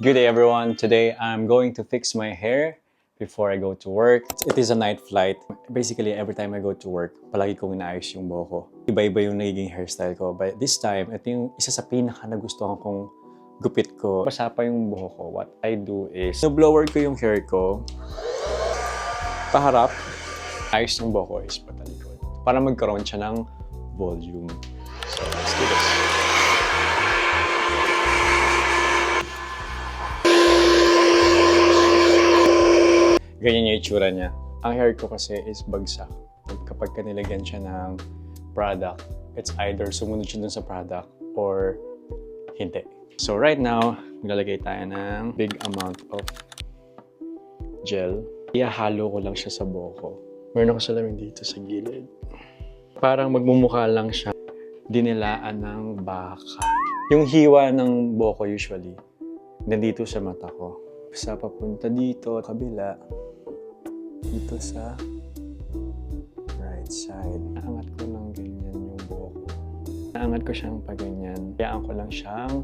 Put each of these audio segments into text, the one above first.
Good day everyone. Today I'm going to fix my hair before I go to work. It is a night flight. Basically, every time I go to work, palagi kong inaayos yung buhok ko. Iba-iba yung nagiging hairstyle ko. But this time, ito yung isa sa pinaka nagustuhan kong gupit ko. Basa pa yung buhok ko. What I do is, no-blower ko yung hair ko. Paharap. Ayos yung buhok ko is patalikod. Para magkaroon siya ng volume. So, let's do this. Ganyan yung itsura niya. Ang hair ko kasi is bagsak. Kapag nilagyan siya ng product, it's either sumunod siya dun sa product or hindi. So right now, maglalagay tayo ng big amount of gel. Ihahalo ko lang siya sa buhok ko. Meron ako salamin dito sa gilid. Parang magmumukha lang siya dinilaan ng baka. Yung hiwa ng buhok ko usually, nandito sa mata ko. Sa papunta dito, kabila, dito sa right side. Naangat ko ng ganyan yung buhok ko. Naangat ko siyang paganyan. Kayaan ko lang siyang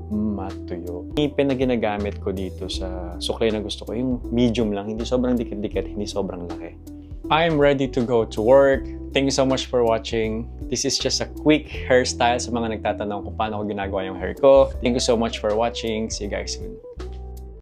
matuyo. Ipin na ginagamit ko dito sa suklay na gusto ko, yung medium lang, hindi sobrang dikit-dikit, hindi sobrang laki. I'm ready to go to work. Thank you so much for watching. This is just a quick hairstyle sa mga nagtatanong kung paano ko ginagawa yung hair ko. Thank you so much for watching. See you guys soon.